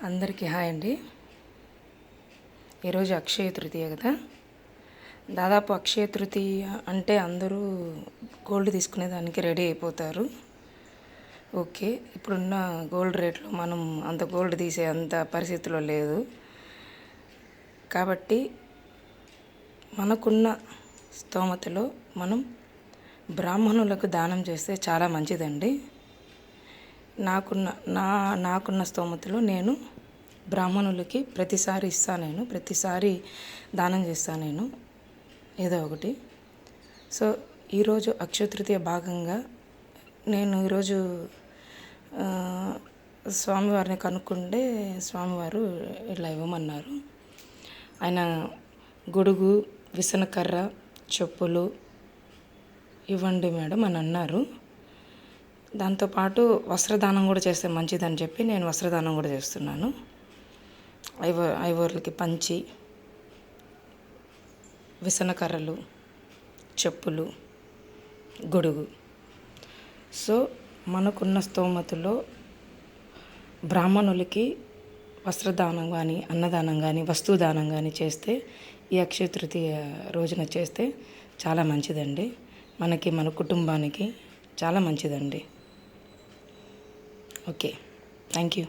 అందరికీ హాయ్ అండి. ఈరోజు అక్షయ తృతీయ కదా. దాదాపు అక్షయ తృతీయ అంటే అందరూ గోల్డ్ తీసుకునేదానికి రెడీ అయిపోతారు. ఓకే, ఇప్పుడున్న గోల్డ్ రేట్లో మనం అంత గోల్డ్ తీసే అంత పరిస్థితిలో లేదు. కాబట్టి మనకున్న స్తోమతలో మనం బ్రాహ్మణులకు దానం చేస్తే చాలా మంచిదండి. నాకున్న స్తోమతలో నేను బ్రాహ్మణులకి ప్రతిసారి దానం చేస్తాను నేను ఏదో ఒకటి. సో ఈరోజు అక్షయ తృతీయ భాగంగా నేను ఈరోజు స్వామివారిని కనుక్కుంటే స్వామివారు ఇలా ఇవ్వమన్నారు. ఆయన గొడుగు, విసనకర్ర, చెప్పులు ఇవ్వండి మేడం అని అన్నారు. దాంతోపాటు వస్త్రదానం కూడా చేస్తే మంచిదని చెప్పి నేను వస్త్రదానం కూడా చేస్తున్నాను. ఐవర్లకి పంచి, విసనకర్రలు, చెప్పులు, గొడుగు. సో మనకున్న స్తోమతలో బ్రాహ్మణులకి వస్త్రదానం కానీ, అన్నదానం కానీ, వస్తుదానం కానీ చేస్తే ఈ అక్షయ తృతీయ రోజున చేస్తే చాలా మంచిదండి. మనకి, మన కుటుంబానికి చాలా మంచిదండి. Okay, thank you.